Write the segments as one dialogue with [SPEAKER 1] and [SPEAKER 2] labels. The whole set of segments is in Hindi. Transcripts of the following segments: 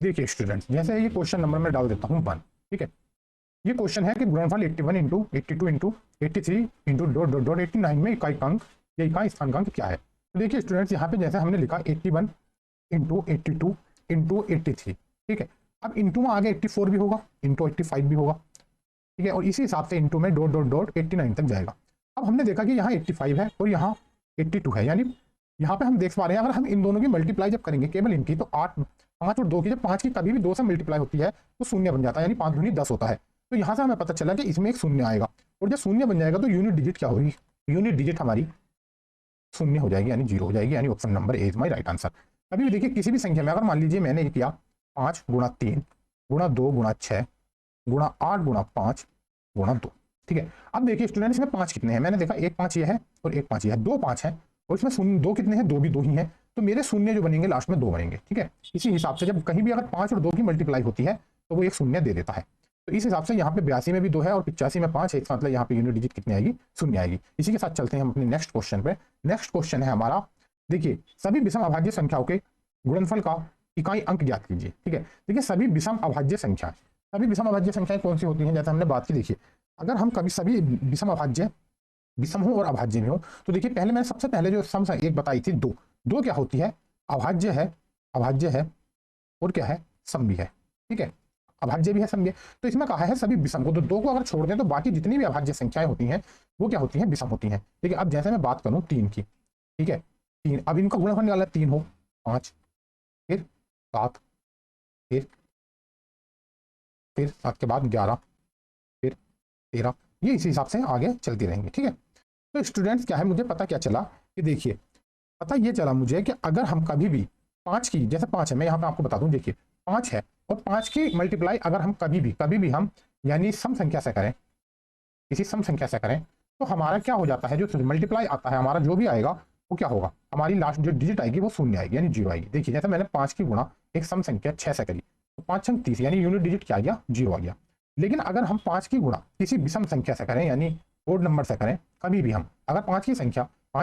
[SPEAKER 1] देखिए स्टूडेंट्स, जैसे ये क्वेश्चन नंबर में डाल देता हूँ 1। ठीक है, ये क्वेश्चन है कि गुणनफल 81 into 82 into 83 into dot dot dot 89 में इकाई अंक या इकाई स्थानांक क्या है। तो देखिए स्टूडेंट्स, यहाँ पे जैसे हमने लिखा 81 इंटू 82 इंटू 83। ठीक है, अब इंटू में आगे 84 भी होगा, इंटू 85 भी होगा। ठीक है, और इसी हिसाब से इंटू में डॉट डॉट डॉट 89 तक जाएगा। अब हमने देखा कि यहाँ 85 है और यहाँ 82 है, यानी यहाँ पे हम देख पा रहे हैं अगर हम इन दोनों की मल्टीप्लाई जब करेंगे केवल इनकी, तो 8 5 और 2 की, जब 5 की कभी भी 2 से मल्टीप्लाई होती है तो शून्य बन जाता है, यानी 5 दूनी 10 होता है। तो यहाँ से हमें पता चला कि इसमें एक शून्य आएगा, और जब शून्य बन जाएगा तो यूनिट डिजिट क्या होगी, यूनिट डिजिट हमारी शून्य हो जाएगी, यानी 0 हो जाएगी, यानी option number A is my right answer. अभी भी देखिए किसी भी संख्या में अगर मान लीजिए मैंने ये किया 5 गुणा 3 गुणा 2 गुणा 6 गुणा 8 गुणा 5 गुणा 2। ठीक है, अब देखिए स्टूडेंट इसमें 5 कितने हैं, मैंने देखा एक 5 ये है और एक 5 ये है, 2 5 है, और इसमें शून्य 2 कितने हैं, 2 भी 2 ही है, तो मेरे शून्य जो बनेंगे लास्ट में 2 बनेंगे। ठीक है, इसी हिसाब से जब कहीं भी अगर 5 और 2 की मल्टीप्लाई होती है तो वो एक शून्य दे देता है। तो इस हिसाब से यहाँ पे 82 में भी 2 है और 85 में 5 है, इसका मतलब यहाँ पे यूनिट डिजिट कितनी आएगी, शून्य आएगी। इसी के साथ चलते हैं हम अपने नेक्स्ट क्वेश्चन पे। नेक्स्ट क्वेश्चन है हमारा, देखिए सभी विषम अभाज्य संख्याओं के गुणनफल का इकाई अंक ज्ञात कीजिए। ठीक है, देखिए सभी विषम अभाज्य संख्याएं, सभी विषम अभाज्य संख्याएं कौन सी होती हैं, जैसे हमने बात की। देखिए अगर हम कभी सभी विषम अभाज्य विषम हो और अभाज्य में हो, तो देखिए पहले मैंने सबसे पहले जो सम एक बताई थी, दो दो क्या होती है, अभाज्य है, अभाज्य है और क्या है, सम भी है। ठीक है, अभाज्य भी है, सम भी है। तो इसमें कहा है सभी विषम को, तो दो को अगर छोड़ दें तो बाकी जितनी भी अभाज्य संख्याएं होती हैं वो क्या होती हैं, विषम होती हैं। ठीक है, अब जैसे मैं बात करूं 3 की, ठीक है 3, अब इनका गुणनफल निकालना, 3 हो 5, फिर 7, फिर 7 के बाद 11, फिर 13, ये इसी हिसाब से आगे चलती रहेंगी। ठीक है, तो स्टूडेंट्स क्या है, मुझे पता क्या चला कि देखिए पता ये चला मुझे कि अगर हम कभी भी 5 की, जैसे 5 है, मैं यहाँ पे आपको बता दूं, देखिए 5 है और 5 की मल्टीप्लाई अगर हम कभी भी हम यानी सम संख्या से करें, किसी सम संख्या से करें, तो हमारा क्या हो जाता है, जो मल्टीप्लाई आता है हमारा जो भी आएगा वो क्या होगा, हमारी लास्ट जो डिजिट आएगी वो शून्य आएगी, यानी 0 आएगी। देखिए जैसे मैंने 5 की गुणा एक सम संख्या 6 से करी, तो 5 6 30, यानी यूनिट डिजिट क्या आ गया, 0 आ गया। लेकिन अगर हम 5 की गुणा किसी विषम संख्या से करें, यानी ओड नंबर से करें, कभी भी हम अगर 5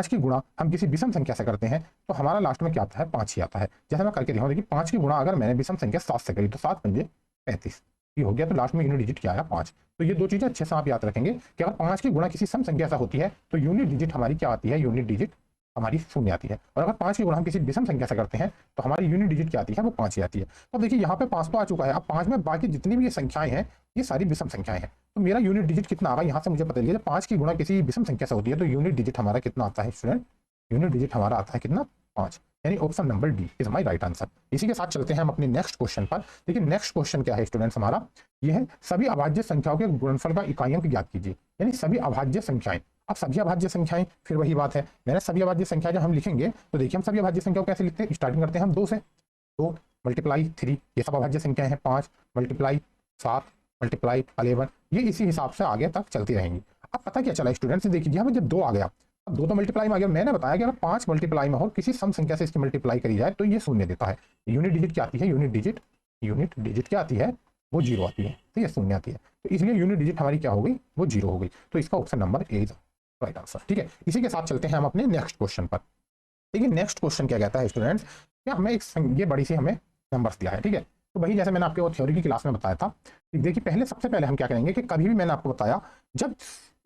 [SPEAKER 1] की गुणा हम किसी विषम संख्या से करते हैं तो हमारा लास्ट में क्या आता है, 5 ही आता है। जैसे मैं करके दिखाऊं, देखिए 5 की गुणा अगर मैंने विषम संख्या 7 से करी, तो 7 पंजे 35, ये हो गया, तो लास्ट में यूनिट डिजिट क्या आया, 5। तो ये दो चीजें अच्छे से आप याद रखेंगे कि अगर 5 की गुणा किसी सम संख्या से होती है तो यूनिट डिजिट हमारी क्या आती है, यूनिट डिजिट हमारी शून्य आती है, और अगर 5 की गुणा हम किसी विषम संख्या से करते हैं तो हमारी यूनिट डिजिट क्या आती है, वो 5 ही आती है। तो देखिए यहाँ पे 5 तो आ चुका है, अब 5 में बाकी जितनी भी ये संख्याएं हैं ये सारी विषम संख्याएं हैं, तो मेरा यूनिट डिजिट कितना आएगा, यहाँ से मुझे पता चलिए 5 की गुणा किसी विषम संख्या से होती है तो यूनिट डिजिट हमारा कितना आता है स्टूडेंट, यूनिट डिजिट हमारा आता है कितना, 5, यानी option number D is my right answer. इसी के साथ चलते हैं हम अपने नेक्स्ट क्वेश्चन पर। देखिए नेक्स्ट क्वेश्चन क्या है स्टूडेंट्स हमारा, ये है सभी अभाज्य संख्याओं के गुणनफल का इकाई अंक ज्ञात कीजिए, यानी सभी अभाज्य संख्याएं। अब सभी अभाज्य संख्याएं, फिर वही बात है, मैंने सभी अभाज्य संख्या जब हम लिखेंगे तो देखिए हम सभी अभाज्य संख्याओं कैसे लिखते हैं, स्टार्टिंग करते हैं हम 2 से, 2 मल्टीप्लाई 3, ये सब अभाज्य संख्याएं हैं, 5 मल्टीप्लाई 7 मल्टीप्लाई 11, ये इसी हिसाब से आगे तक चलती रहेंगी। अब पता क्या चला स्टूडेंट्स, देखिए यहाँ पर जब 2 आ गया, अब 2 तो मल्टीप्लाई में आ गया, मैंने बताया कि अगर 5 मल्टीप्लाई में हो किसी सम संख्या से इसकी मल्टीप्लाई करी जाए तो ये शून्य देता है। यूनिट डिजिट क्या आती है, यूनिट डिजिट क्या आती है, वो 0 आती है, ठीक है, शून्य आती है, तो इसलिए यूनिट डिजिट हमारी क्या हो गई, वो 0 हो गई, तो इसका option number A is right answer. ठीक है, इसी के साथ चलते हैं हम अपने नेक्स्ट क्वेश्चन पर। देखिए नेक्स्ट क्वेश्चन क्या कहता है स्टूडेंट्स, क्या हमें एक ये बड़ी सी हमें नंबर्स दिया है। ठीक है, तो वही जैसे मैंने आपके वो थ्योरी की क्लास में बताया था, देखिए पहले सबसे पहले हम क्या करेंगे कि कभी भी मैंने आपको बताया जब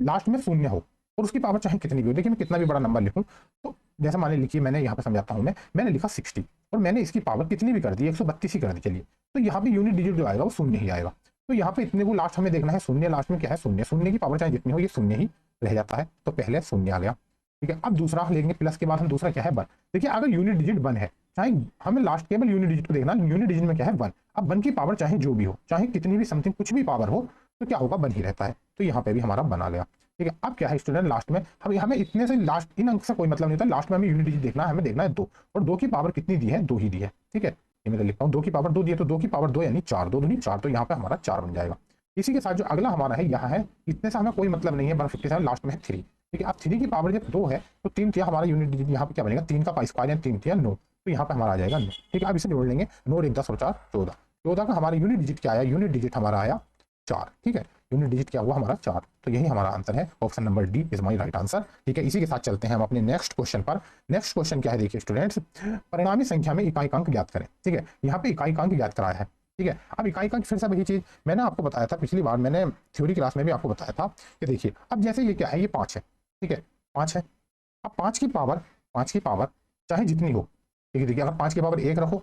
[SPEAKER 1] लास्ट में शून्य हो और उसकी पावर चाहे कितनी भी हो, देखिए मैं कितना भी बड़ा नंबर लिखूं, तो जैसे मान लिखिए मैंने यहाँ पे समझाता हूँ, मैंने लिखा 60 और मैंने इसकी पावर कितनी भी कर दी, 132 ही कर दी, चलिए, तो यहाँ पे यूनिट डिजिट जो आएगा वो शून्य ही आएगा। तो यहाँ पे इतने को लास्ट हमें देखना है, शून्य लास्ट में क्या है, शून्य, शून्य की पावर चाहे जितनी हो ये शून्य ही रह जाता है, तो पहले शून्य आ गया। ठीक है, अब दूसरा लेंगे, प्लस के बाद हम दूसरा क्या है 1। देखिए अगर यूनिट डिजिट 1 है, चाहे हमें लास्ट केवल यूनिट डिजिट को देखना, यूनिट डिजिट में क्या है 1, अब 1 की पावर चाहे जो भी हो, चाहे कितनी भी समथिंग कुछ भी पावर हो, तो क्या होगा, 1 ही रहता है, तो यहाँ पे भी हमारा 1 आ गया। ठीक है, अब क्या है स्टूडेंट, लास्ट में हमें इतने से लास्ट इन अंक से कोई मतलब नहीं होता, लास्ट में हमें यूनिट डिजिट देखना है, हमें देखना है 2, और 2 की पावर कितनी दी है, 2 ही दी है। ठीक है, ये मैं लिखता हूँ 2 की पावर 2 दी है, तो 2 की पावर 2 यानी 4, 2 दूनी 4, तो यहाँ पे हमारा 4 बन जाएगा। इसी के साथ जो अगला हमारा है यहाँ है, इतने से हमें कोई मतलब नहीं है, 157 लास्ट में है 3। ठीक है, अब 3 की पावर जब 2 है तो 3 थिया हमारा यूनिट डिजिट यहाँ पे क्या बनेगा, 3 का स्क्वायर यानी 3 थिया 9, तो यहाँ पे हमारा आ जाएगा 9। ठीक है, अब इसे जोड़ लेंगे, 9 1 10 और 4 14, 14 का हमारा यूनिट डिजिट क्या आया, यूनिट डिजिट हमारा आया 4। ठीक है, यूनिट डिजिट क्या हुआ हमारा 4। तो यही हमारा आंसर है, option number D is my right answer. ठीक है, इसी के साथ चलते हैं हम अपने नेक्स्ट क्वेश्चन पर। नेक्स्ट क्वेश्चन क्या है देखिए स्टूडेंट्स, परिणामी संख्या में इकाईकांक ज्ञात करें। ठीक है, यहाँ पे इकाईकांक ज्ञात कराया है। ठीक है, अब इकाईकांक फिर से वही चीज मैंने आपको बताया था पिछली बार, मैंने थ्योरी क्लास में भी आपको बताया था कि देखिए अब जैसे ये क्या है, ये 5 है। ठीक है, 5 है। अब 5 की पावर चाहे जितनी हो, ठीक है, देखिए अगर 5 की पावर 1 रखो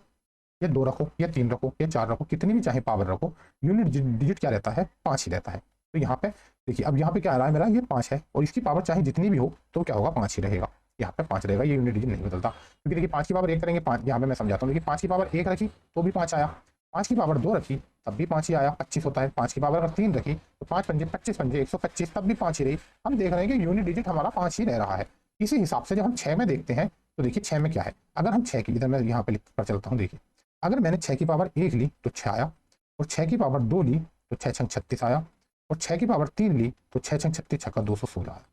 [SPEAKER 1] या 2 रखो या 3 रखो या 4 रखो, कितनी भी चाहे पावर रखो, यूनिट डिजिट क्या रहता है, 5 ही रहता है। तो यहाँ पे देखिए, अब यहाँ पे क्या आ रहा है मेरा, ये 5 है और इसकी पावर चाहे जितनी भी हो तो क्या होगा, 5 ही रहेगा। यहाँ पे 5 रहेगा, ये यूनिट डिजिट नहीं बदलता। क्योंकि देखिए 5 की पावर 1 करेंगे 5, यहाँ पे मैं समझाता हूँ। देखिए 5 की पावर 1 रखी तो भी 5 आया, 5 की पावर 2 रखी तब भी 5 ही आया, 25 होता है। 5 की पावर अगर 3 रखी तो 5 पंजे 25 पंजे 125, तब भी 5 ही रही। हम देख रहे हैं कि यूनिट डिजिट हमारा 5 ही रह रहा है। इसी हिसाब से जब हम 6 में देखते हैं तो देखिए 6 में क्या है, अगर हम 6 की, इधर मैं यहाँ पे लिख कर चलता हूँ। देखिए अगर मैंने 6 की पावर 1 ली तो 6 आया, और 6 की पावर 2 ली तो 6 छंग 36 आया, और 6 की पावर 3 ली तो 6 छंग 36 छक्का 216 आया।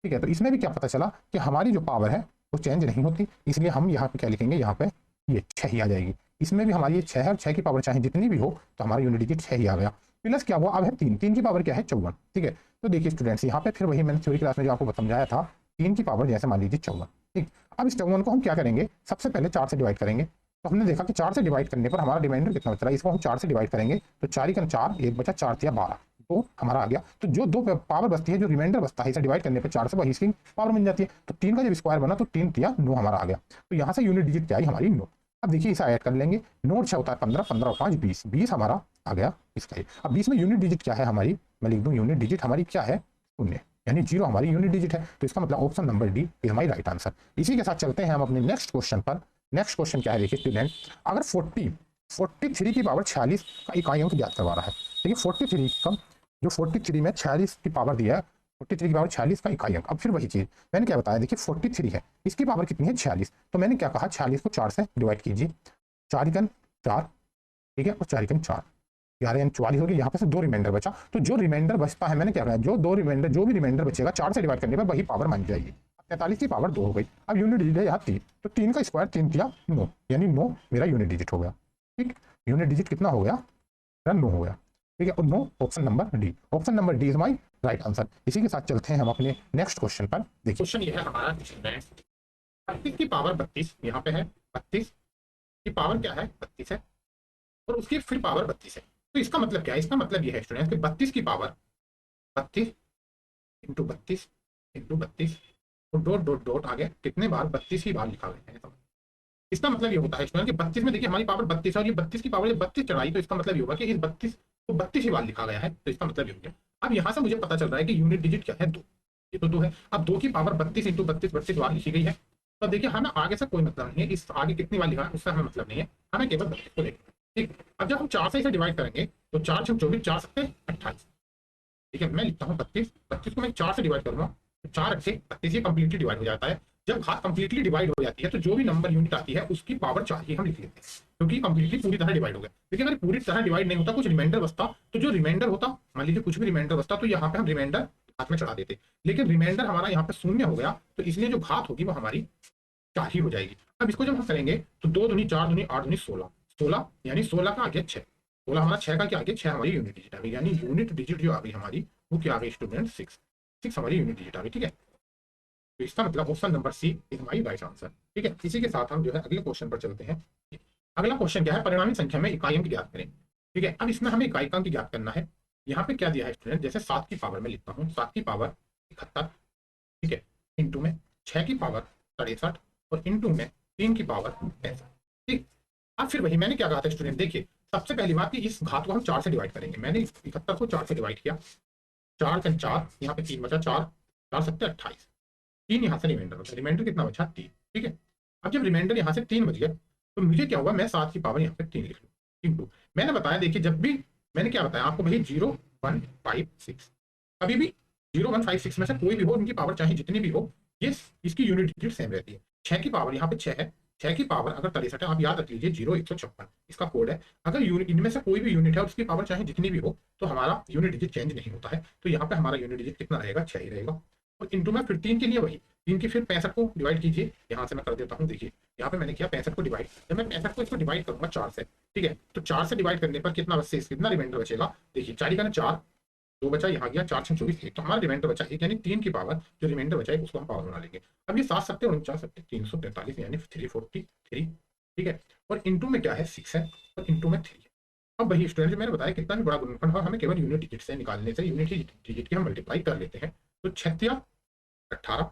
[SPEAKER 1] ठीक है, तो इसमें भी क्या पता चला कि हमारी जो पावर है वो चेंज नहीं होती, इसलिए हम यहाँ पे क्या लिखेंगे, यहाँ पे ये 6 ही आ जाएगी। इसमें भी हमारी ये 6 है और 6 की पावर चाहे जितनी भी हो तो हमारा यूनिट डिजिट 6 ही आ गया। प्लस क्या हुआ, अब है 3, 3 की पावर क्या है, 54। ठीक है, तो देखिए स्टूडेंट्स यहाँ पे फिर वही मैंने थ्योरी क्लास में जो आपको समझाया था, 3 की पावर जैसे मान लीजिए 54। ठीक, अब इस 54 को हम क्या करेंगे, सबसे पहले 4 से डिवाइड करेंगे। तो हमने देखा कि 4 से डिवाइड करने पर हमारा रिमाइंडर कितना बच रहा है, इसको हम 4 से डिवाइड करेंगे तो 4 का 4, 1 बचा 4 तिया 12, तो हमारा आ गया। तो जो 2 पावर बचती है, जो रिमाइंडर बचता है, इसे डिवाइड करने पर 4 से वही इसकी पावर बन जाती है। तो 3 का जब स्क्वायर बना तो 3 तिया 9 हमारा आ गया। तो यहाँ से यूनिट डिजिट क्या आई हमारी, 9। अब देखिए इसे ऐड कर लेंगे, 9 और 6 होता है 15, 15 और 5 20, 20 हमारा आ गया इसका ही। अब 20 में यूनिट डिजिट क्या है हमारी, मैं लिख दूँ यूनिट डिजिट हमारी क्या है, 0, यानी 0 हमारी यूनिट डिजिट है। तो इसका मतलब option number D is my right answer. इसी के साथ चलते हैं हम अपने नेक्स्ट क्वेश्चन पर। नेक्स्ट क्वेश्चन क्या है देखिए स्टूडेंट, अगर 43 की पावर 46 का इकाई अंक ज्ञात करवा रहा है। देखिए 43 का, जो 43 में 46 की पावर दिया है, 43 की पावर 46 का इकाई अंक। अब फिर वही चीज मैंने क्या बताया, देखिए 43 है, इसकी पावर कितनी है, 46। तो मैंने क्या कहा, 46 को 4 से डिवाइड कीजिए, 4 एकन 4, ठीक है, और 4 एकन 4, 11 यानी 44 हो गया। यहाँ पे से 2 रिमाइंडर बचा, तो जो रिमाइंडर बचता है, मैंने क्या कहा, जो भी रिमाइंडर बचेगा 4 से डिवाइड करने पर वही पावर मान जाएगी। 43 की पावर 2 हो गई। अब यूनिट डिजिट है यहाँ 3, तो 3 का स्क्वायर 3 तिया 9, यानी 9 मेरा यूनिट डिजिट हो गया। ठीक, यूनिट डिजिट कितना हो गया, 9 हो गया। ठीक है, और 9 option number D, option number D is my right answer. इसी के साथ चलते हैं हम अपने नेक्स्ट क्वेश्चन पर। देखिए क्वेश्चन ये है हमारा, 32 की पावर 32 यहाँ पे है, 32 की पावर क्या है, 32 है, और उसकी फिर पावर 32 है। तो इसका मतलब क्या है, इसका मतलब ये है स्टूडेंट कि 32 की पावर 32 इंटू 32 इंटू 32 और डॉट डॉट डॉट आगे कितने बार, 32 ही बार लिखा गया है। इसका मतलब ये होता है स्टूडेंट कि 32 में देखिए हमारी पावर 32 है और ये 32 की पावर 32 चढ़ाई, तो इसका मतलब ये होगा कि इस 32 को 32 ही बार लिखा गया है। तो इसका मतलब ये हो गया। अब यहाँ से मुझे पता चल रहा है कि यूनिट डिजिट क्या है, 2, ये तो 2 है। अब 2 की पावर 32 इंटू 32 32 बार लिखी गई है। तो देखिए हमें आगे से कोई मतलब नहीं है, इस आगे कितनी बार लिखा है उससे हमें मतलब नहीं है, हमें केवल 32 को देखना है। ठीक, अब जब हम 4 से इसे डिवाइड करेंगे तो 4 छक 24, 4 सकते 28। ठीक है, मैं लिखता हूँ 32, 32 को मैं 4 से डिवाइड करूंगा तो 4 अच्छे 32 ये कंप्लीटली डिवाइड हो जाता है। जब घात कंप्लीटली डिवाइड हो जाती है तो जो भी नंबर यूनिट आती है उसकी पावर 4 ही हम लिख लेते हैं, क्योंकि कंप्लीटली पूरी तरह डिवाइड हो गया। लेकिन अगर पूरी तरह डिवाइड नहीं होता, कुछ रिमाइंडर बचता, तो जो रिमाइंडर होता, मान लीजिए कुछ भी रिमाइंडर बचता, तो यहाँ पे हम रिमाइंडर घात में चढ़ा देते। लेकिन रिमाइंडर हमारा यहाँ पे 0 हो गया, तो इसलिए जो घात होगी वो हमारी 4 ही हो जाएगी। अब इसको जब हम करेंगे तो 2 दूनी 4 दूनी 8 दूनी 16, 16 यानी 16 का आगे 6, 16 हमारा 6 का क्या आगे 6 हमारी यूनिट डिजिट आ गई, यानी यूनिट डिजिट जो आ गई हमारी वो क्या आ गई स्टूडेंट, 6 हमारी यूनिट डिजिट आ गई। ठीक है, तो इसका मतलब option number C is my right answer. ठीक है, इसी के साथ हम जो है अगले क्वेश्चन पर चलते हैं। अगला क्वेश्चन क्या है, परिणामी संख्या में इकाई अंक ज्ञात करें। ठीक है, अब इसमें हमें इकाई अंक ज्ञात करना है। यहाँ पे क्या दिया है स्टूडेंट, जैसे 7 की पावर में लिखता हूँ, 7 की पावर 71, ठीक है, इंटू में 6 की पावर 63 और इंटू में 3 की पावर 65। ठीक, अब फिर वही मैंने क्या कहा था स्टूडेंट, देखिए सबसे पहली बात कि इस घात को हम 4 से डिवाइड करेंगे। मैंने 71 को 4 से डिवाइड किया, 4 का 4, यहाँ पे 3 बचा, 4 4 सकते 28, 3 यहाँ से रिमाइंडर बचा, रिमाइंडर कितना बचा 3। ठीक है, अब जब रिमाइंडर यहाँ से 3 बच गया तो मुझे क्या हुआ, मैं 7 की पावर यहाँ पे 3 लिख लूँ, इंटू मैंने बताया, देखिए जब भी मैंने क्या बताया आपको भाई 0 1 5 6, कभी भी 0 1 5 6 में से कोई भी हो, उनकी पावर चाहे जितनी भी हो, ये इसकी यूनिट डिजिट सेम रहती है। 6 की पावर यहाँ पे 6 है, 6 की पावर अगर 63 है, आप याद रख लीजिए 0 156 इसका कोड है। अगर यूनिट इनमें से कोई भी यूनिट है और उसकी पावर चाहे जितनी भी हो तो हमारा यूनिट डिजिट चेंज नहीं होता है। तो यहाँ पे हमारा यूनिट डिजिट कितना रहेगा, 6 ही रहेगा। और इंटू में फिर 3 के लिए वही, 3 की फिर 65 को डिवाइड कीजिए, यहाँ से मैं कर देता हूँ। देखिए यहाँ पे मैंने किया 65 को डिवाइड, जब मैं 65 को इसको डिवाइड करूंगा 4 से, ठीक है, तो 4 से डिवाइड करने पर कितना बचे, कितना रिमाइंडर बचेगा, देखिए 4 का 4 2 बचा, यहाँ गया 4 6 24 1, तो हमारा रिमाइंडर बचा 1, यानी 3 की पावर जो रिमाइंडर बचा है उसको हम पावर बना लेंगे। अब ये 7 7 49 343 यानी 343, ठीक है। और इंटू में क्या है 6 है और इंटू में 3 है। अब वही स्टूडेंट जो मैंने बताया कितना भी बड़ा गुणनफल हो हमें केवल यूनिट डिजिट से निकालने से यूनिट डिजिट की हम मल्टीप्लाई कर लेते हैं। तो 6 18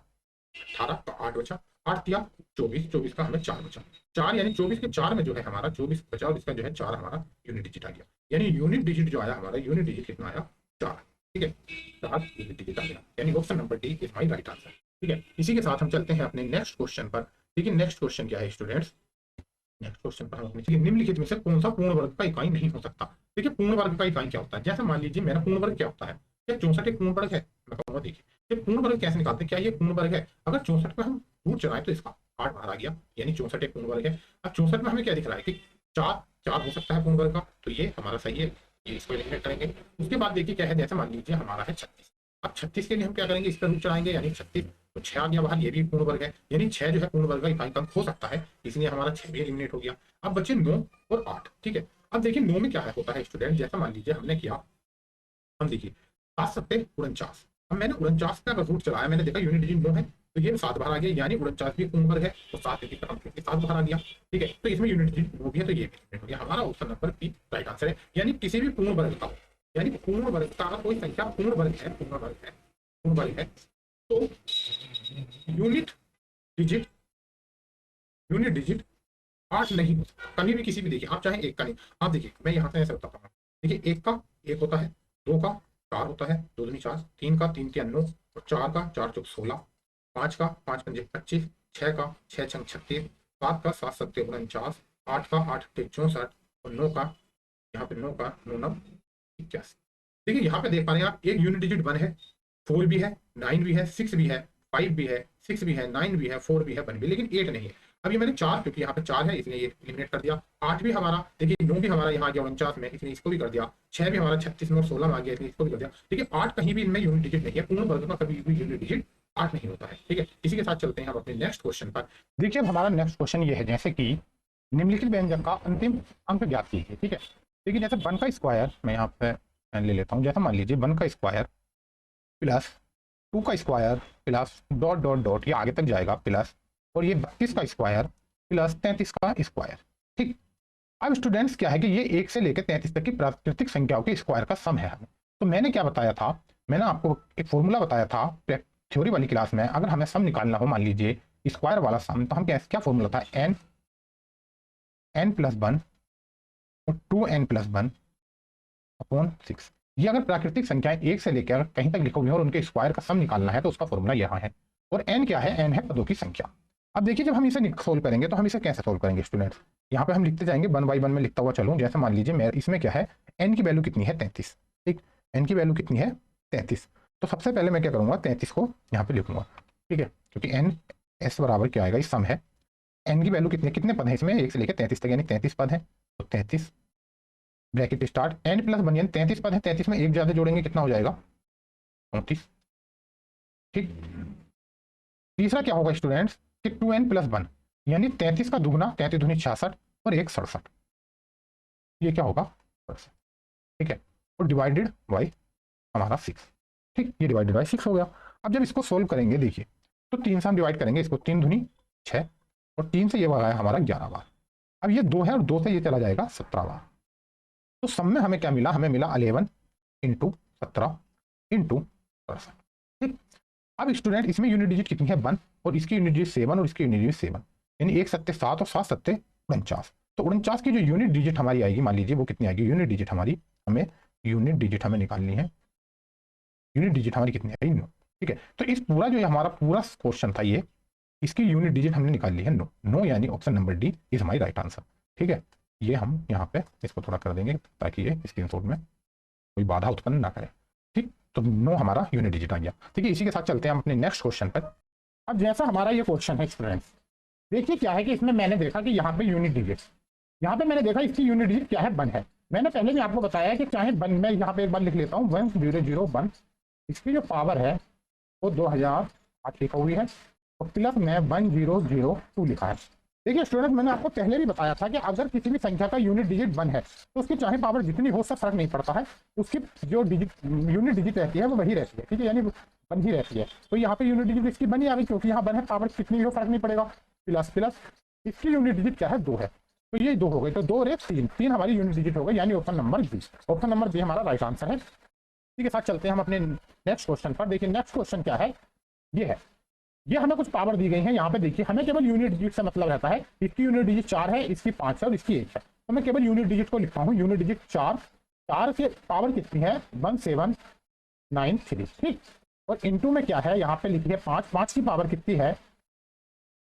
[SPEAKER 1] 18 का 8 बचा, 8 तिया 24, 24 का हमें 4 बचा, 4 यानी 24 के 4 में जो है हमारा 24 बचा और इसका जो है 4 हमारा यूनिट डिजिट आ गया। यानी यूनिट डिजिट जो आया हमारा यूनिट डिजिट कितना आया 4, ठीक है, 4 यूनिट डिजिट आ गया, यानी option number D is my right answer. ठीक है, इसी के साथ हम चलते हैं अपने नेक्स्ट क्वेश्चन पर। ठीक है, नेक्स्ट क्वेश्चन क्या है स्टूडेंट्स, नेक्स्ट क्वेश्चन पर हम अपने निम्नलिखित में से कौन सा पूर्ण वर्ग का इकाई नहीं हो सकता। देखिए पूर्ण वर्ग का इकाई क्या होता है, जैसे मान लीजिए मेरा पूर्ण वर्ग क्या होता है, क्या 64 एक पूर्ण वर्ग है, मैं कहूँगा देखिए ये पूर्ण वर्ग कैसे निकालते हैं, क्या ये पूर्ण वर्ग है, अगर 64 पे हम रूट चलाएं तो इसका 8 बाहर आ गया, यानी 64 एक पूर्ण वर्ग है। अब 64 में हमें क्या दिख रहा है कि 4 4 हो सकता है पूर्ण वर्ग का, तो ये हमारा सही है, ये इसको एलिमिनेट करेंगे। उसके बाद देखिए क्या है, जैसे मान लीजिए हमारा है 36, अब 36 के लिए हम क्या करेंगे, इस पर रूट चलाएंगे, यानी 36 तो 6 आ गया बाहर, ये भी पूर्ण वर्ग है, यानी 6 जो है पूर्ण वर्ग का इकाई अंक हो सकता है, इसलिए हमारा 6 भी एलिमिनेट हो गया। अब बचे 9 और 8, ठीक है। अब देखिए 9 में क्या है होता है स्टूडेंट, जैसा मान लीजिए हमने किया, हम देखिए 7 7 49, अब मैंने 49 का रूट चलाया, मैंने देखा यूनिट डिजिट 9 है, तो ये 7 बाहर आ गया, यानी 49 भी पूर्ण वर्ग है, तो 7 7 बाहर आ गया, ठीक है। तो इसमें यूनिट डिजिट 9 भी है, तो ये भी हो गया, हमारा option number B right answer है। यानी किसी भी पूर्ण वर्ग का, यानी पूर्ण वर्ग का अगर कोई संख्या पूर्ण वर्ग है, पूर्ण वर्ग है, पूर्ण वर्ग है, तो यूनिट डिजिट, यूनिट डिजिट 8 नहीं हो सकता कभी भी, किसी भी, देखिए आप चाहे 1 का नहीं, आप देखिए मैं यहाँ से ऐसे बताता हूँ, देखिए 1 का 1 होता है, 2 का 4 होता है, 2 दूनी 4, 3 का 3 9 और 4 का 4 चौक 16, 5 का 5 पंजे 25, 6 का 6 छंग 36, 7 का 7 7 49, 8 का 8 64 और 9 का, यहाँ पे 9 का 9 9 81। देखिए यहाँ पे देख पा रहे हैं आप, एक यूनिट डिजिट 1 है, 4 भी है, 9 भी है, 6 भी है, 5 भी है, 6 भी है, 9 भी है, 4 भी है, 1 भी, लेकिन 8 नहीं है। अब ये मैंने 4, क्योंकि यहाँ पे 4 है इसलिए ये एलिमिनेट कर दिया। 8 भी हमारा, देखिए 9 भी हमारा यहाँ आ गया 49 में, इसलिए इसको भी कर दिया। 6 भी हमारा 36 में और 16 में आ गया, इसलिए इसको भी कर दिया। ठीक है, 8 कहीं भी इनमें यूनिट डिजिट नहीं है, पूर्ण वर्ग का कभी भी यूनिट डिजिट 8 नहीं होता है। ठीक है, इसी के साथ चलते हैं हम अपने नेक्स्ट क्वेश्चन पर। देखिए अब हमारा नेक्स्ट क्वेश्चन ये है, जैसे कि निम्नलिखित व्यंजक का अंतिम अंक ज्ञात कीजिए। ठीक है, देखिए जैसे 1 का स्क्वायर मैं यहाँ पे ले लेता हूँ, जैसा मान लीजिए 1 का स्क्वायर प्लस 2 का square plus dot dot dot, ये आगे तक जाएगा प्लस, और ये 32 का स्क्वायर प्लस 33 का स्क्वायर। ठीक, अब स्टूडेंट्स क्या है कि ये 1 से लेकर 33 तक की प्राकृतिक संख्याओं के स्क्वायर का सम है हमें। तो मैंने क्या बताया था, मैंने आपको एक फॉर्मूला बताया था थ्योरी वाली क्लास में, अगर हमें सम निकालना हो, मान लीजिए स्क्वायर वाला सम, तो हम क्या फॉर्मूला था, n+1 और 2n+1 अपॉन 6। ये अगर प्राकृतिक संख्याएं 1 से लेकर कहीं तक लिखी हुई है और उनके स्क्वायर का सम निकालना है, तो उसका फॉर्मूला यहाँ है। और n क्या है, n है पदों की संख्या। अब देखिए जब हम इसे सोल्व करेंगे तो हम इसे कैसे सोल्व करेंगे स्टूडेंट्स, यहाँ पे हम लिखते जाएंगे 1 बाई 1 में लिखता हुआ चलूँ। जैसे मान लीजिए मेरे इसमें क्या है, n की वैल्यू कितनी है 33, ठीक, n की वैल्यू कितनी है 33, तो सबसे पहले मैं क्या करूँगा 33 को यहाँ पे लिखूंगा, ठीक है, क्योंकि n s बराबर क्या आएगा, इस सम है, n की वैल्यू कितनी, कितने पद है इसमें 1 से लेकर 33 तक, यानी 33 पद है, तो 33 ब्रैकेट स्टार्ट n+1, यानी 33 पद है, 33 में एक ज्यादा जोड़ेंगे कितना हो जाएगा 34। ठीक, तीसरा क्या होगा स्टूडेंट्स कि 2n+1, यानी 33 का दुगना, 33 दूनी 66 और 1 67, ये क्या होगा 67, ठीक है, और डिवाइडेड बाई हमारा 6, ठीक, ये डिवाइडेड बाई 6 हो गया। अब जब इसको सोल्व करेंगे देखिए, तो 3 से हम डिवाइड करेंगे इसको, 3 दूनी 6 और 3 से ये आया हमारा 11 बार। अब ये 2 है और 2 से ये चला जाएगा 17 बार, तो सब में हमें क्या मिला, हमें मिला 11 इंटू 17 इंटू 67। ठीक, अब स्टूडेंट इसमें यूनिट डिजिट कितनी है 1, और इसकी यूनिट डिजिट 7 और इसकी यूनिट डिजिट 7, यानी 1 7 7 और 7 7 49। तो 49 की जो यूनिट डिजिट हमारी आएगी, मान लीजिए वो कितनी आएगी, यूनिट डिजिट हमारी, हमें यूनिट डिजिट हमें निकालनी है, यूनिट डिजिट हमारी कितनी आएगी 9। ठीक है, तो इस पूरा जो हमारा पूरा क्वेश्चन था ये, इसकी यूनिट डिजिट हमने निकाल ली है 9, 9 यानी ऑप्शन नंबर डी इज हमारी राइट आंसर। ठीक है, ये हम यहाँ पे इसको थोड़ा कर देंगे ताकि ये स्क्रीनशॉट में कोई बाधा उत्पन्न ना करे। ठीक, तो 9 हमारा यूनिट डिजिट आ गया। ठीक है, इसी के साथ चलते हैं हम अपने नेक्स्ट क्वेश्चन पर। अब जैसा हमारा ये क्वेश्चन है स्टूडेंट्स, देखिए क्या है कि इसमें मैंने देखा कि यहाँ पे यूनिट डिजिट, यहाँ पे मैंने देखा इसकी यूनिट डिजिट क्या है 1 है। मैंने पहले भी आपको बताया कि चाहे 1, मैं यहाँ पे एक बार लिख लेता हूँ 1001, इसकी जो पावर है वो 2008 लिखा हुई है, और प्लस में 1002 लिखा है। देखिए स्टूडेंट, मैंने आपको पहले भी बताया था कि अगर किसी भी संख्या का यूनिट डिजिट 1 है तो उसकी चाहे पावर जितनी हो, उससे फर्क नहीं पड़ता है, उसकी जो डिजिट यूनिट डिजिट रहती है वो वही रहती है, ठीक है, यानी 1 ही रहती है। तो यहाँ पे यूनिट डिजिट इसकी 1 ही आ गई, क्योंकि यहाँ 1 है, पावर कितनी भी हो फर्क नहीं पड़ेगा। प्लस प्लस इसकी यूनिट डिजिट क्या है, 2 है, तो ये 2 हो गई, तो 2 और 1 3, 3 हमारी यूनिट डिजिट हो गई, यानी option number B. Option number B हमारा राइट आंसर है। इसी के साथ चलते हैं हम अपने नेक्स्ट क्वेश्चन पर। देखिए नेक्स्ट क्वेश्चन क्या है, ये है, ये हमें कुछ पावर दी गई है। यहाँ पे देखिए हमें केवल यूनिट डिजिट से मतलब रहता है, इसकी यूनिट डिजिट 4 है, इसकी 5 है और इसकी 1 है, तो मैं केवल यूनिट डिजिट को लिखता हूँ। यूनिट डिजिट 4, 4 से पावर कितनी है, 1793, ठीक। और इनटू में क्या है, यहाँ पे लिखी है 5, 5 की पावर कितनी है,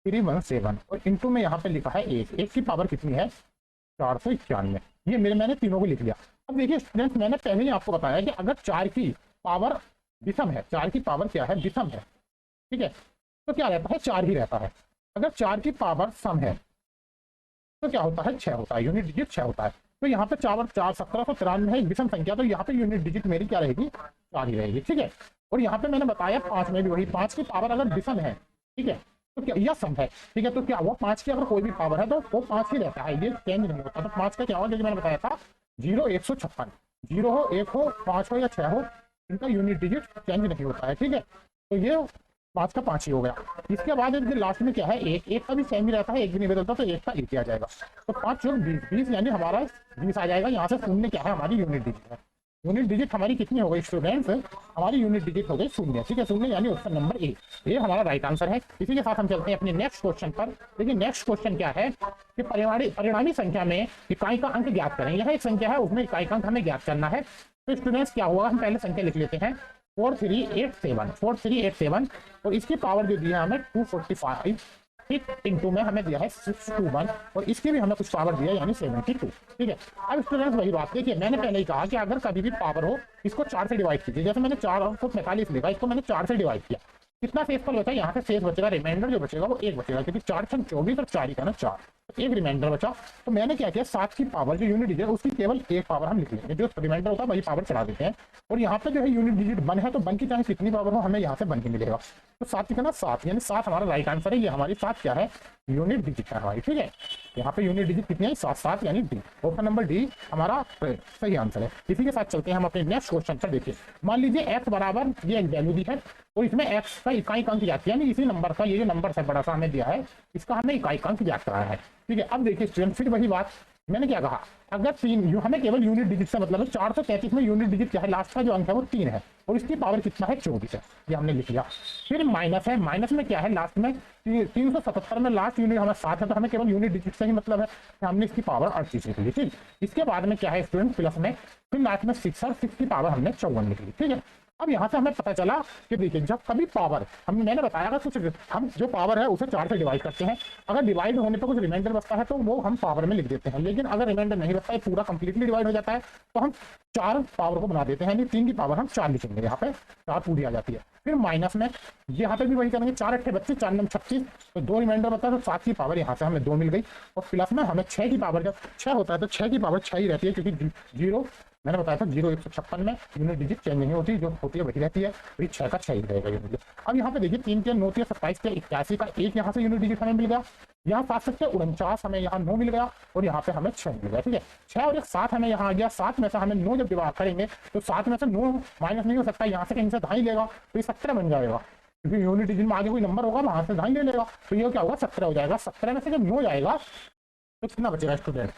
[SPEAKER 1] 317, और इनटू में यहाँ पे लिखा है 1, 1 की पावर कितनी है, 491। ये मैंने तीनों को लिख लिया। अब देखिए स्टूडेंट्स, मैंने पहले ही आपको बताया कि अगर 4 की पावर विषम है, 4 की पावर क्या है, विषम है, ठीक है, तो क्या रहता है, 4 ही रहता है। अगर 4 की पावर सम है तो क्या होता है, 6 होता है, यूनिट डिजिट 6 होता है। तो यहाँ पे 4 4 1793 है, विषम संख्या, तो यहाँ पे यूनिट डिजिट मेरी क्या रहेगी, 4 ही रहेगी, ठीक है। और यहाँ पे मैंने बताया 5 में भी वही, 5 की पावर अगर विषम है, ठीक है, तो क्या यह सम है, ठीक है, तो क्या हुआ, 5 की अगर कोई भी पावर है तो वो 5 ही रहता है, ये चेंज नहीं होता। तो 5 का क्या होगा, जैसे मैंने बताया था, 0 156, 0 हो, 1 हो, 5 हो या 6 हो, इनका यूनिट डिजिट चेंज नहीं होता है, ठीक है। तो ये 5 का 5 ही हो गया। इसके बाद लास्ट में क्या है, 1, 1 का भी सेम ही रहता है, 1 भी नहीं बदलता, तो 1 का 1 ही आ जाएगा। तो 5 जोड़ 20, 20 यानी हमारा 20 आ जाएगा। यहाँ से शून्य क्या है, हमारी यूनिट डिजिट है। यूनिट डिजिट हमारी कितनी हो गई स्टूडेंट्स, हमारी यूनिट डिजिट हो गई 0, ठीक है, 0 यानी ऑप्शन नंबर ए, ये हमारा राइट आंसर है। इसी के साथ हम चलते हैं अपने नेक्स्ट क्वेश्चन पर। देखिए नेक्स्ट क्वेश्चन क्या है कि परिणामी संख्या में इकाई का अंक ज्ञात करें। यह एक संख्या है, उसमें इकाई का अंक हमें ज्ञात करना है। तो स्टूडेंट्स क्या होगा, हम पहले संख्या लिख लेते हैं, 4387, और इसकी पावर जो दी है हमें 245, ठीक, इंटू में हमें दिया है 621, और इसकी भी हमें कुछ पावर दिया है यानी 72, ठीक है। अब स्टूडेंट्स वही बात, देखिए मैंने पहले ही कहा कि अगर कभी भी पावर हो, इसको 4 से डिवाइड कीजिए। जैसे मैंने 445 लिखा, इसको मैंने 4 से डिवाइड किया, कितना शेषफल बचा, यहाँ से शेष बचेगा, रिमाइंडर जो बचेगा वो 1 बचेगा, क्योंकि 4 छंग 24 और 4 ही का ना 4, तो 1 रिमाइंडर बचा। तो मैंने क्या किया, 7 की पावर जो यूनिट डिजिट है उसकी केवल 1 पावर हम लिख लेंगे, जो रिमाइंडर होता है वही पावर चढ़ा देते हैं। और यहाँ पे जो है यूनिट डिजिट 1 है, तो 1 की चाहे कितनी पावर हो, हमें यहाँ से 1 ही मिलेगा। तो 7 कितना, 7, यानी 7 हमारा राइट आंसर है। ये हमारी 7 क्या है, यूनिट डिजिट है हमारी, ठीक है। यहाँ पे यूनिट डिजिट कितनी है, 7, 7 यानी डी, ऑप्शन नंबर डी हमारा सही आंसर है। इसी के साथ चलते हैं हम अपने नेक्स्ट क्वेश्चन पर। देखिए मान लीजिए x बराबर ये एक वैल्यू दी है, और इसमें x का इकाई अंक ज्ञात किया, यानी इसी नंबर का, ये जो नंबर है बड़ा सा हमें दिया है, इसका हमें इकाई अंक ज्ञात कराया है, ठीक है। अब देखिए स्टूडेंट, फिर वही बात, मैंने क्या कहा, अगर 3 हमें केवल यूनिट डिजिट से मतलब है, 433 में यूनिट डिजिट क्या है, लास्ट का जो अंक है वो 3 है, और इसकी पावर कितना है, 24 है, ये हमने लिख लिया। फिर माइनस है, माइनस में क्या है, लास्ट में 377 में लास्ट यूनिट हमारा 7 है, तो हमें केवल यूनिट डिजिट से ही मतलब है, हमने इसकी पावर 38 लिख ली, ठीक। इसके बाद में क्या है स्टूडेंट, प्लस में, फिर लास्ट में 6 और 6 की पावर हमने 54 लिख ली, ठीक है। अब यहाँ से हमें पता चला कि देखिए जब कभी पावर मैंने बताया था, कुछ हम जो पावर है उसे 4 से डिवाइड करते हैं, अगर डिवाइड होने पर कुछ रिमाइंडर बचता है तो वो हम पावर में लिख देते हैं, लेकिन अगर रिमाइंडर नहीं बचता है, पूरा कंप्लीटली डिवाइड हो जाता है, तो हम 4 पावर को बना देते हैं, यानी 3 की पावर हम 4 लिखेंगे, यहाँ पे 4 पूरी आ जाती है। फिर माइनस में यहाँ पे भी वही करेंगे, 4 8 32, 4 9 36, तो 2 रिमाइंडर बचता है, तो 7 की पावर यहाँ से हमें 2 मिल गई। और प्लस में हमें 6 की पावर, जब 6 होता है तो 6 की पावर 6 ही रहती है, क्योंकि 0 मैंने बताया था 0 156 में यूनिट डिजिट चेंज नहीं होती, जो होती है वही रहती है, वही 6 का 6 ही रहेगा यूनिट डिजिट। अब यहाँ पे देखिए 3 के 9 के 27 के 81 का 1 यहाँ से यूनिट डिजिट हमें मिल गया, यहाँ 7 से 49 हमें यहाँ 9 मिल गया, और यहाँ पे हमें 6 मिल गया, ठीक है। 6 और 1 7 हमें यहाँ आ गया, 7 में से हमें 9 जब डिवाइड करेंगे तो 7 में से 9 माइनस नहीं हो सकता, यहाँ से कहीं से 2.5 लेगा, तो ये 17 बन जाएगा, क्योंकि यूनिट डिजिट में आगे कोई नंबर होगा वहां से 2.5 ले लेगा, तो ये क्या होगा, 17 हो जाएगा। 17 में से जब 9 जाएगा तो कितना बचेगा स्टूडेंट,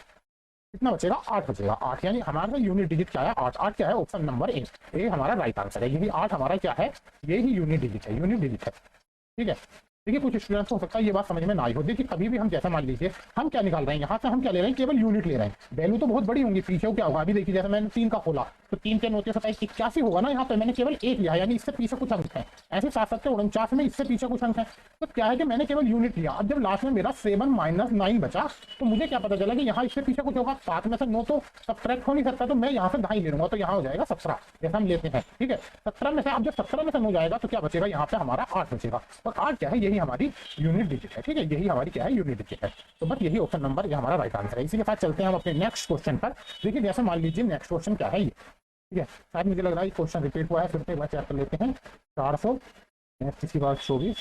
[SPEAKER 1] कितना बचेगा, 8 बचेगा, 8, यानी हमारा यूनिट डिजिट क्या है, 8, 8 क्या है, ऑप्शन नंबर ए हमारा राइट आंसर है। यही 8 हमारा क्या है, यही यूनिट डिजिट है, यूनिट डिजिट है, ठीक है। देखिए कुछ स्टूडेंट्स को हो सकता है ये बात समझ में ना आई हो। देखिए कभी भी हम जैसा मान लीजिए हम क्या निकाल रहे हैं, यहाँ से हम क्या ले रहे हैं, केवल यूनिट ले रहे हैं, वैल्यू तो बहुत बड़ी होंगी, पीछे क्या होगा, अभी देखिए जैसे मैंने 3 का खोला तो 3 के 9 के 27 81 होगा ना, यहाँ पे मैंने केवल 1 लिया, यानी इससे पीछे कुछ अंक है, ऐसे 7 7 49 में इससे पीछे कुछ अंक है, तो क्या है कि मैंने केवल यूनिट लिया। अब जब लास्ट में मेरा 7 माइनस 9 बचा, तो मुझे क्या पता चला कि यहाँ इससे पीछे कुछ होगा, 7 में से 9 तो सब्ट्रैक्ट हो नहीं सकता, तो मैं यहाँ से 2.5 ले लूंगा, तो यहाँ हो जाएगा 17, जैसा हम लेते हैं, ठीक है। 17 में से, अब जब 17 में से 9 जाएगा तो क्या बचेगा, यहाँ पे हमारा 8 बचेगा, और 8 क्या है, यही हमारी यूनिट डिजिट है, ठीक है, यही हमारी क्या है, यूनिट डिजिट है। तो बस यही ऑप्शन नंबर ये हमारा राइट आंसर है। इसी के साथ चलते हैं हम अपने नेक्स्ट क्वेश्चन पर। देखिए जैसे मान लीजिए नेक्स्ट क्वेश्चन क्या है, ये ठीक है, शायद मुझे लग रहा है क्वेश्चन रिपीट हुआ है, फिर से एक बार चेक कर लेते हैं। 400 किसी बार 24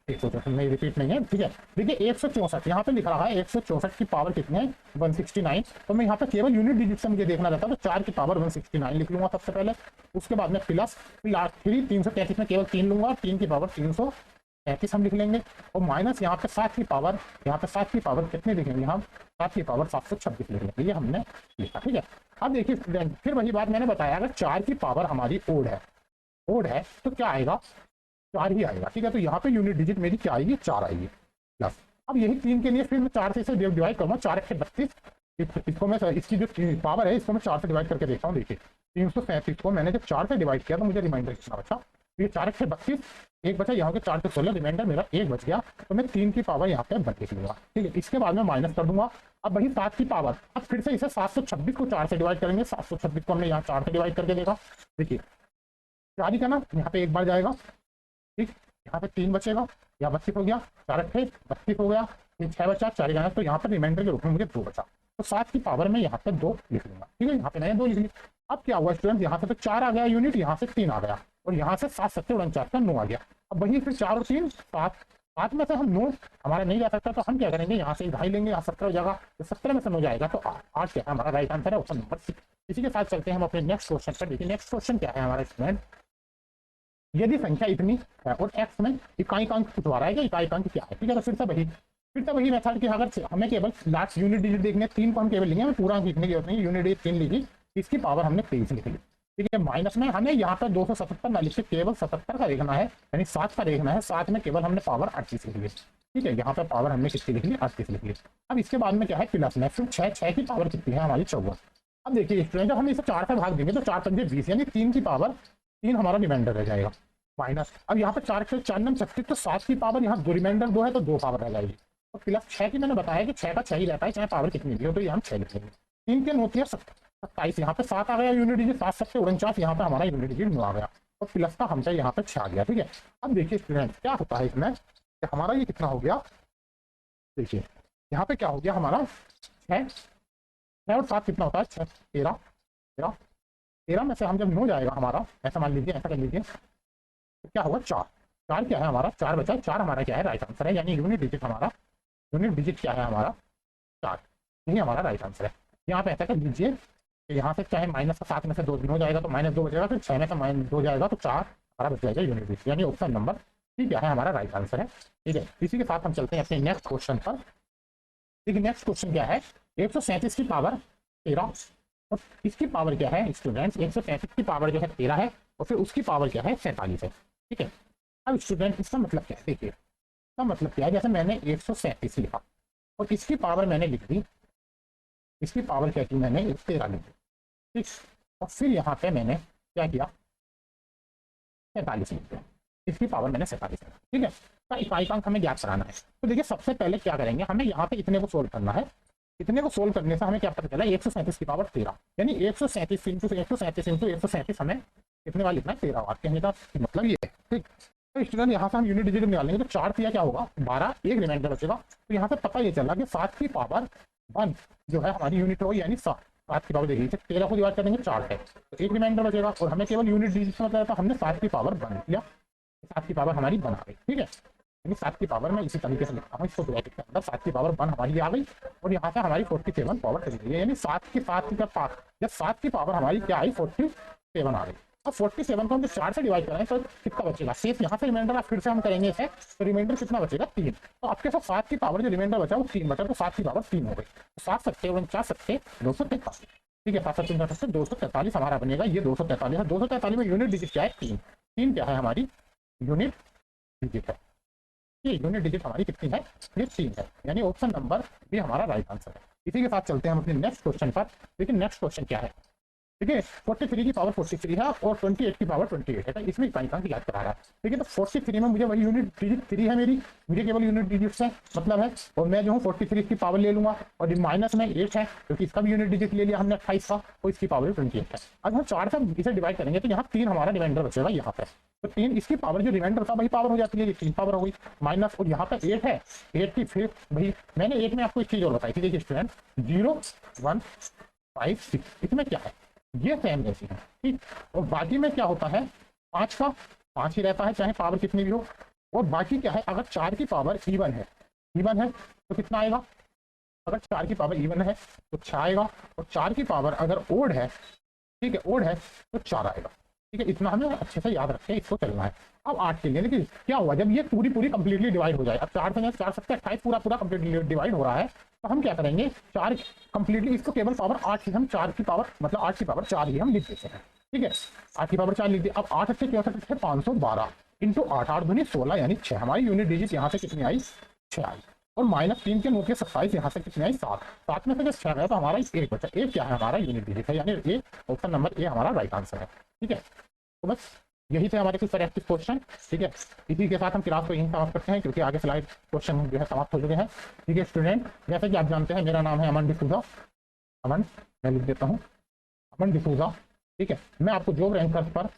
[SPEAKER 1] 164 नहीं, रिपीट नहीं है, ठीक है। देखिए 164 यहाँ पे लिखा रहा है, 164 की पावर कितनी है 169। तो मैं यहाँ पे केवल यूनिट डिजिट से मुझे देखना रहता है, तो 4 की पावर 169 लिख लूंगा सबसे पहले। उसके बाद में प्लस 333 में केवल 3 लूंगा, 3 की पावर 333 हम लिख लेंगे। और माइनस यहाँ पे 7 की पावर, यहाँ पे 7 की पावर कितने लिखेंगे हम, 7 की पावर 726 लिख लेंगे, ये हमने लिखा, ठीक है। अब देखिए स्टूडेंट, फिर वही बात मैंने बताया, अगर 4 की पावर हमारी ओड है तो क्या आएगा, 4 ही आएगा, ठीक है। तो यहाँ पे यूनिट डिजिट मेरी क्या आएगी, 4 आएगी प्लस। अब यही 3 के लिए फिर मैं 4 से इसे डिवाइड करूँगा, 4 1 32, इसको मैं, इसकी जो पावर है इसको मैं 4 से डिवाइड करके देखता हूँ। देखिए 337 को मैंने जब 4 से डिवाइड किया तो मुझे रिमाइंडर कितना बचा, तो ये 4 1 32, एक बचा, यहाँ के 4 से 16, रिमाइंडर मेरा 1 बच गया। तो मैं 3 की पावर यहाँ पे 32 लूंगा, ठीक है। इसके बाद में माइनस कर दूंगा, अब वही 7 की पावर, अब फिर से इसे 726 को 4 से डिवाइड करेंगे, 726 को हमने यहाँ 4 से डिवाइड करके देखा, देखिए 4 ही करना, यहाँ पे एक बार जाएगा, ठीक, यहाँ पे 3 बचेगा, यहाँ 32 हो गया, 4 8 32 हो गया, फिर 6 बचा, 4 जाना, तो यहाँ पर रिमाइंडर के रूप में मुझे 2 बचा, तो 7 की पावर में यहाँ पे 2 लिख लूंगा, ठीक है। यहाँ पे मैंने 2 लिख लिया। अब क्या हुआ स्टूडेंट, यहाँ से तो 4 आ गया यूनिट, यहाँ से 3 आ गया, और यहाँ से 7 7 49 का 9 आ गया। अब वही फिर 4 और 3 7, 7 में से हम 9 हमारा नहीं जा सकता, तो हम क्या करेंगे, यहाँ से 2.5 लेंगे, यहाँ 17 हो जाएगा, तो 17 में से 9 जाएगा, तो 8 क्या है हमारा राइट आंसर है, ऑप्शन नंबर 6। इसी के साथ चलते हैं हम अपने नेक्स्ट क्वेश्चन पर। देखिए नेक्स्ट क्वेश्चन क्या है हमारा स्टूडेंट, यदि संख्या इतनी है और एक्स में इकाई अंक पूछवा रहा है कि इकाई अंक क्या है, ठीक है। तो फिर से वही मेथड कि अगर हमें केवल लास्ट यूनिट डिजिट देखने, 3 को हम केवल लेंगे, हमें पूरा अंक लिखने की जरूरत नहीं, यूनिट डिजिट 3 लिखी, इसकी पावर हमने 23 लिख ली, ठीक है। माइनस में हमें यहाँ पर 277 ना लिख के केवल 77 का देखना है, यानी 7 का देखना है, 7 में केवल हमने पावर 38 लिख ली, ठीक है। यहाँ पर पावर हमने कितनी लिख ली, 38 लिख ली। अब इसके बाद में क्या है, प्लस में फिर 6 की पावर कितनी है हमारी 54। अब देखिए स्टूडेंट, जब हम इसे 4 से भाग देंगे तो 4 पंजे 20, यानी 3 की पावर 3 हमारा रिमाइंडर रह जाएगा, माइनस। अब यहाँ पर 4 से 4 9 36, तो 7 की पावर यहाँ 2 रिमाइंडर 2 है, तो 2 पावर रह जाएगी। और प्लस 6 की मैंने बताया कि 6 का 6 ही रहता है, चाहे पावर कितनी भी हो, तो ये हम 6 लिख लेंगे। 3 के 9 27, यहाँ पे 7 आ गया यूनिट डिजिट, 7 7 49, यहाँ पे हमारा यूनिट डिजिट 9 आ गया, और प्लस का हमसे यहाँ पे 6 आ गया, ठीक है। अब देखिए स्टूडेंट क्या होता है इसमें, हमारा ये कितना हो गया, देखिए यहाँ पे क्या हो गया हमारा 6 और 7 कितना होता है, 6 13 13 13 में से हम जब 9 जाएगा हमारा, ऐसा मान लीजिए, ऐसा कर लीजिए, तो क्या होगा 4 क्या है हमारा, 4 बचा, 4 हमारा क्या है राइट आंसर है, यानी यूनिट डिजिट क्या है हमारा 4, यही हमारा राइट आंसर है। यहाँ पे ऐसा कर लीजिए कि यहाँ से चाहे माइनस का 7 में से 2 हो जाएगा, तो -2 बचेगा, फिर 6 में से -2 जाएगा, तो 4 हमारा बच जाएगा यूनिट डिजिट, यानी ऑप्शन नंबर ठीक है हमारा राइट आंसर है, ठीक है। इसी के साथ हम चलते हैं अपने नेक्स्ट क्वेश्चन पर। देखिए नेक्स्ट क्वेश्चन क्या है, 137 की पावर 13, और इसकी पावर क्या है स्टूडेंट्स, 137 की पावर जो है 13 है, और फिर उसकी पावर क्या है 47 है, ठीक है। अब स्टूडेंट इसका मतलब क्या है, देखिए इसका मतलब क्या है, जैसे मैंने 137 लिखा और इसकी पावर मैंने लिख दी, इसकी पावर क्या की मैंने 13 लिख दी, ठीक। और फिर यहाँ पे मैंने क्या किया, 47 लिख दिया, इसकी पावर मैंने 47, ठीक है। तो इकाई अंक हमें ज्ञात कराना है, तो देखिए सबसे पहले क्या करेंगे, हमें यहाँ पे इतने को सोल्व करना है। इतने को सोल्व करने से हमें क्या पता चला, 137 की पावर 13, यानी 137 इंटू 137 हमें कितने बार लिखना है, 13 बार। कहने का मतलब ये है, ठीक। तो स्टूडेंट यहाँ से हम यूनिट डिजिट निकालेंगे, तो 4 किया क्या होगा 12, एक रिमाइंडर बचेगा, तो यहाँ से पता ये चला कि 7 की पावर 1 जो है हमारी यूनिट होगी, यानी 7 की पावर देखिए 13 को डिवाइड करेंगे 4 है, तो एक रिमाइंडर बचेगा, और हमें केवल यूनिट डिजिट में बताया था, हमने 7 की पावर 1 लिया, 7 की पावर हमारी 1 आ गई, ठीक है। यानी 7 की पावर में इसी तरीके से लिखता हूँ, इसको ब्रैकेट के अंदर 7 की पावर 1 हमारी आ गई, और यहाँ से हमारी 47 पावर चली गई है, यानी 7 की जब 7 की पावर हमारी क्या आई 47 आ गई। अब 47 को हम 4 से डिवाइड करें तो कितना बचेगा, सिर्फ यहाँ से रिमाइंडर फिर से हम करेंगे इसे, तो रिमाइंडर कितना बचेगा 3, तो आपके साथ 7 की पावर जो रिमाइंडर बचा वो 3 बचा, तो 7 की पावर 3 हो गई, 7 7 49 7 243, ठीक है। 7 7 49 से 243 हमारा बनेगा, ये 243 है, 243 में यूनिट डिजिट क्या है 3 क्या है हमारी यूनिट डिजिट है, ये यूनिट डिजिट हमारी कितनी है, ये 3 है, यानी ऑप्शन नंबर भी हमारा राइट आंसर है। इसी के साथ चलते हैं हम अपने नेक्स्ट क्वेश्चन पर। लेकिन नेक्स्ट क्वेश्चन क्या है, ठीक है, 43 की पावर 43 है और 28 की पावर 28 है, तो इसमें इकाई अंक याद करा रहा है, ठीक है। तो 43 में मुझे वही यूनिट डिजिट 3 है मेरी, मुझे केवल यूनिट डिजिट से मतलब है, और मैं जो हूँ 43 की पावर ले लूंगा, और माइनस में 8 है क्योंकि इसका भी यूनिट डिजिट ले लिया हमने 28 का, और इसकी पावर 28 है। अब हम 4 से इसे डिवाइड करेंगे तो यहाँ 3 हमारा रिमाइंडर बचेगा यहाँ पे, तो 3 इसकी पावर जो रिमाइंडर था वही पावर हो जाती है, ये 3 पावर हो गई, माइनस, और यहाँ पे 8 है, 8 की फिर भाई मैंने 8 में आपको एक चीज और बताई थी, देखिए स्टूडेंट 0 1 5 6, इसमें क्या है ये सेम जैसी है, ठीक। और बाकी में क्या होता है 5 का 5 ही रहता है, चाहे पावर कितनी भी हो, और बाकी क्या है, अगर 4 की पावर इवन है, इवन है तो कितना आएगा, अगर 4 की पावर इवन है तो 6 आएगा, और 4 की पावर अगर ओड है, ठीक है, ओड है तो 4 आएगा। ठीक है, इतना हमें अच्छे से याद रख के इसको चलना है। अब 8 के लिए देखिए क्या हुआ, जब ये पूरी पूरी कंप्लीटली डिवाइड हो जाए, अब 4 से 4 सकते 28 पूरा पूरा कंप्लीटली डिवाइड हो रहा है, तो हम क्या करेंगे, 4 कंप्लीटली इसको केवल पावर 8 ही हम 4 की पावर मतलब 8 की पावर 4 ही हम लिख देते हैं। ठीक है, 8 की पावर 4 लिख दिए। अब 8 से 64 से 512 इंटू 8, 8 दूनी 16 यानी 6, हमारी यूनिट डिजिट यहाँ से कितनी आई, 6 आई। और -3 के 9 के 27 यहाँ से कितनी आई, 7, 7 में से जब 6 गया तो हमारा 1 बचा। 1 क्या है, हमारा यूनिट डिजिट है, यानी ए ऑप्शन नंबर ए हमारा राइट आंसर है। ठीक है, तो बस यही थे हमारे कुछ प्रैक्टिस क्वेश्चन। ठीक है, इसी के साथ हम क्लास को यहीं समाप्त करते हैं, क्योंकि आगे स्लाइड क्वेश्चन जो है समाप्त हो चुके हैं। ठीक है स्टूडेंट, जैसे कि आप जानते हैं मेरा नाम है अमन डिसूजा, अमन, मैं लिख देता हूँ अमन डिसूजा। ठीक है, मैं आपको जॉब रैंकर पर,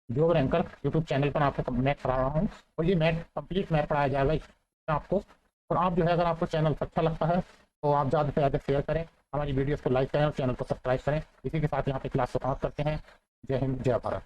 [SPEAKER 1] जॉब रैंकर यूट्यूब चैनल पर आपको मैथ पढ़ा रहा हूँ, और ये मैथ कंप्लीट मैथ पढ़ाया जाएगा आपको। और आप जो है अगर आपको चैनल अच्छा लगता है तो आप ज़्यादा से ज़्यादा शेयर करें, हमारी वीडियोस को लाइक करें और चैनल को सब्सक्राइब करें। इसी के साथ यहाँ पे क्लास को समाप्त करते हैं। जय हिंद, जय भारत।